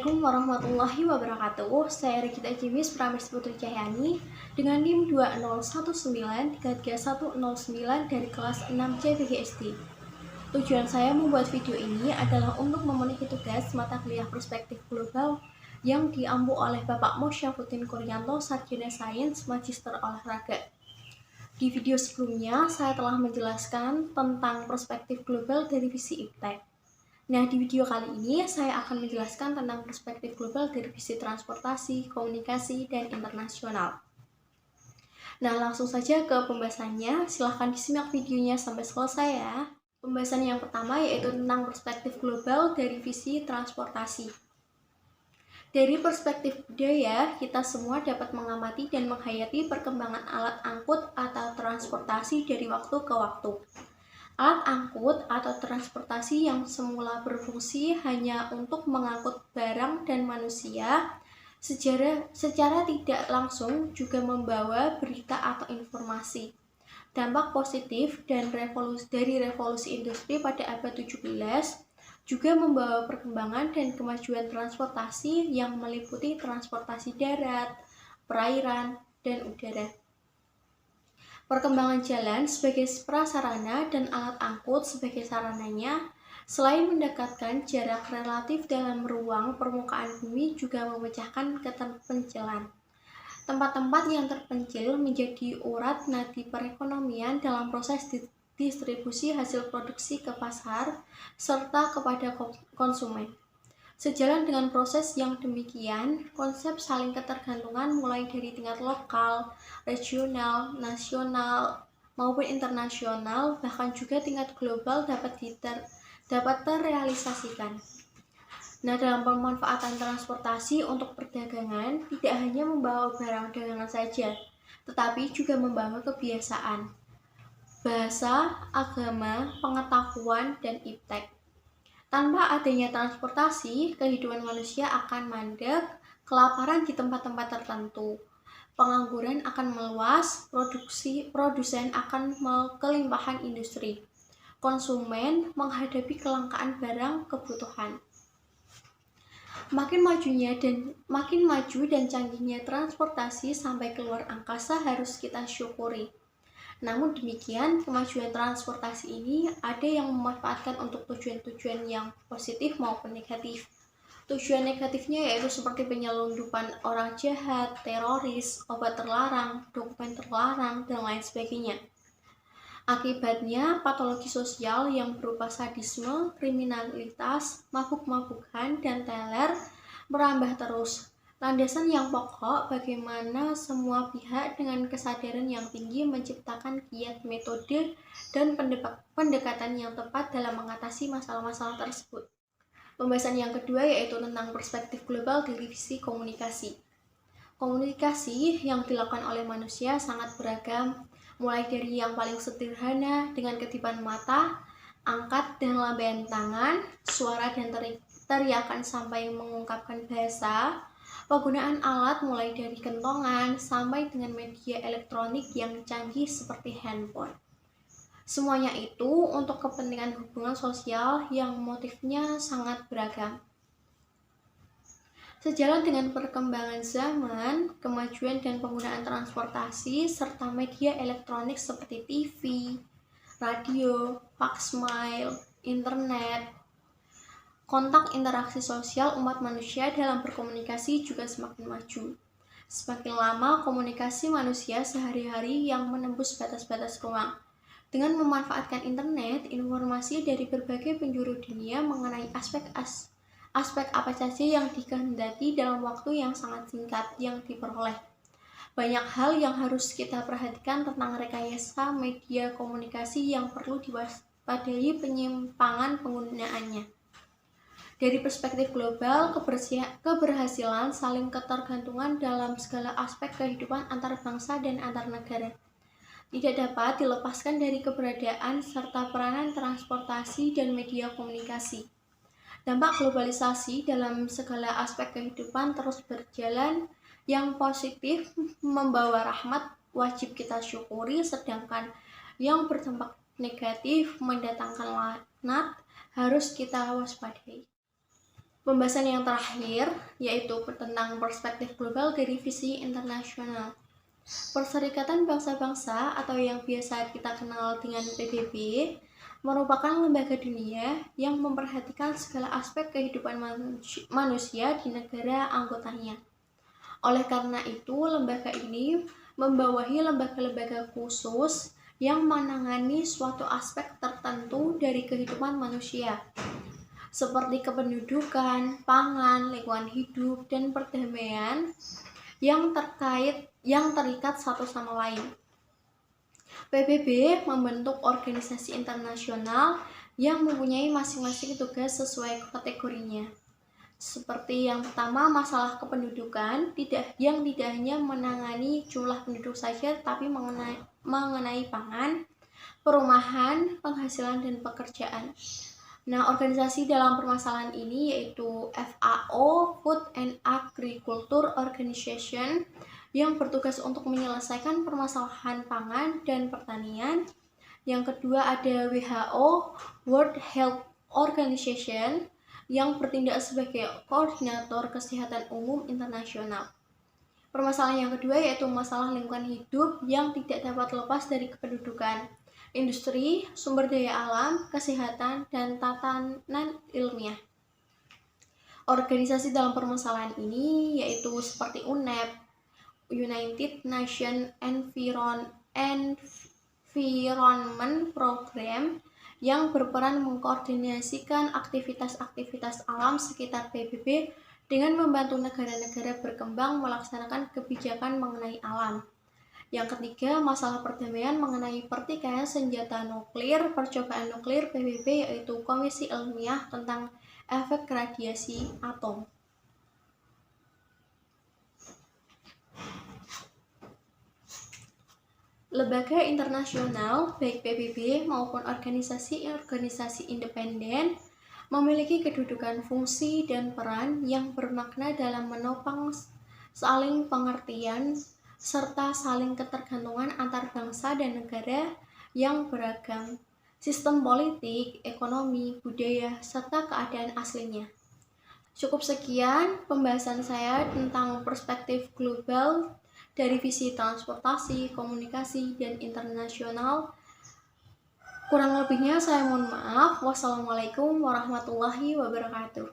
Assalamualaikum warahmatullahi wabarakatuh. Saya Regita Jimis Pramis Putri Cahyani dengan NIM 201933109 dari kelas 6 CPGSD. Tujuan saya membuat video ini adalah untuk memenuhi tugas mata kuliah perspektif global yang diampu oleh Bapak Mosyafuddin Kuryanto, Sarjana Sains, Magister Olahraga. Di video sebelumnya, saya telah menjelaskan tentang perspektif global dari visi IPTEK. Nah, di video kali ini saya akan menjelaskan tentang perspektif global dari visi transportasi, komunikasi, dan internasional. Nah, langsung saja ke pembahasannya. Silahkan disimak videonya sampai selesai ya. Pembahasan yang pertama yaitu tentang perspektif global dari visi transportasi. Dari perspektif budaya, kita semua dapat mengamati dan menghayati perkembangan alat angkut atau transportasi dari waktu ke waktu. Alat angkut atau transportasi yang semula berfungsi hanya untuk mengangkut barang dan manusia, secara tidak langsung juga membawa berita atau informasi. Dampak positif dan dari revolusi industri pada abad 17 juga membawa perkembangan dan kemajuan transportasi yang meliputi transportasi darat, perairan, dan udara. Perkembangan jalan sebagai prasarana dan alat angkut sebagai sarananya, selain mendekatkan jarak relatif dalam ruang permukaan bumi, juga memecahkan keterpencilan. Tempat-tempat yang terpencil menjadi urat nadi perekonomian dalam proses distribusi hasil produksi ke pasar serta kepada konsumen. Sejalan dengan proses yang demikian, konsep saling ketergantungan mulai dari tingkat lokal, regional, nasional, maupun internasional, bahkan juga tingkat global dapat terrealisasikan. Nah, dalam pemanfaatan transportasi untuk perdagangan, tidak hanya membawa barang dagangan saja, tetapi juga membawa kebiasaan, bahasa, agama, pengetahuan, dan iptek. Tanpa adanya transportasi, kehidupan manusia akan mandek, kelaparan di tempat-tempat tertentu, pengangguran akan meluas, produsen akan kelimpahan industri, konsumen menghadapi kelangkaan barang kebutuhan. Makin maju dan canggihnya transportasi sampai keluar angkasa harus kita syukuri. Namun demikian, kemajuan transportasi ini ada yang memanfaatkan untuk tujuan-tujuan yang positif maupun negatif. Tujuan negatifnya yaitu seperti penyelundupan orang jahat, teroris, obat terlarang, dokumen terlarang, dan lain sebagainya. Akibatnya, patologi sosial yang berupa sadisme, kriminalitas, mabuk-mabukan, dan teler merambah terus. Landasan yang pokok bagaimana semua pihak dengan kesadaran yang tinggi menciptakan kiat metode dan pendekatan yang tepat dalam mengatasi masalah-masalah tersebut. Pembahasan yang kedua yaitu tentang perspektif global dari visi komunikasi. Komunikasi yang dilakukan oleh manusia sangat beragam, mulai dari yang paling sederhana dengan kedipan mata, angkat dan lambaian tangan, suara dan teriakan sampai mengungkapkan bahasa, penggunaan alat mulai dari kentongan sampai dengan media elektronik yang canggih seperti handphone. Semuanya itu untuk kepentingan hubungan sosial yang motifnya sangat beragam. Sejalan dengan perkembangan zaman, kemajuan dan penggunaan transportasi serta media elektronik seperti TV, radio, faxmail, internet, kontak interaksi sosial umat manusia dalam berkomunikasi juga semakin maju. Semakin lama komunikasi manusia sehari-hari yang menembus batas-batas ruang. Dengan memanfaatkan internet, informasi dari berbagai penjuru dunia mengenai aspek apa saja yang dikehendaki dalam waktu yang sangat singkat yang diperoleh. Banyak hal yang harus kita perhatikan tentang rekayasa media komunikasi yang perlu diwaspadai penyimpangan penggunaannya. Dari perspektif global, keberhasilan saling ketergantungan dalam segala aspek kehidupan antar bangsa dan antar negara tidak dapat dilepaskan dari keberadaan serta peranan transportasi dan media komunikasi. Dampak globalisasi dalam segala aspek kehidupan terus berjalan, yang positif membawa rahmat wajib kita syukuri, sedangkan yang berdampak negatif mendatangkan laknat harus kita waspadai. Pembahasan yang terakhir yaitu tentang perspektif global dari visi internasional. Perserikatan Bangsa-Bangsa atau yang biasa kita kenal dengan PBB merupakan lembaga dunia yang memperhatikan segala aspek kehidupan manusia di negara anggotanya. Oleh karena itu, lembaga ini membawahi lembaga-lembaga khusus yang menangani suatu aspek tertentu dari kehidupan manusia, seperti kependudukan, pangan, lingkungan hidup, dan perdamaian yang terikat satu sama lain. PBB membentuk organisasi internasional yang mempunyai masing-masing tugas sesuai kategorinya. Seperti yang pertama, masalah kependudukan yang tidak hanya menangani jumlah penduduk saja, tapi mengenai pangan, perumahan, penghasilan, dan pekerjaan. Nah, organisasi dalam permasalahan ini yaitu FAO, Food and Agriculture Organization, yang bertugas untuk menyelesaikan permasalahan pangan dan pertanian. Yang kedua ada WHO, World Health Organization, yang bertindak sebagai koordinator kesehatan umum internasional. Permasalahan yang kedua yaitu masalah lingkungan hidup yang tidak dapat lepas dari kependudukan, industri, sumber daya alam, kesehatan, dan tatanan ilmiah. Organisasi dalam permasalahan ini yaitu seperti UNEP, United Nations Environment Program, yang berperan mengkoordinasikan aktivitas-aktivitas alam sekitar PBB dengan membantu negara-negara berkembang melaksanakan kebijakan mengenai alam. Yang ketiga, masalah perdamaian mengenai pertikaian senjata nuklir, percobaan nuklir PBB, yaitu Komisi Ilmiah tentang Efek Radiasi Atom. Lembaga internasional, baik PBB maupun organisasi-organisasi independen, memiliki kedudukan, fungsi, dan peran yang bermakna dalam menopang saling pengertian serta saling ketergantungan antar bangsa dan negara yang beragam, sistem politik, ekonomi, budaya, serta keadaan aslinya. Cukup sekian pembahasan saya tentang perspektif global dari visi transportasi, komunikasi, dan internasional. Kurang lebihnya saya mohon maaf. Wassalamualaikum warahmatullahi wabarakatuh.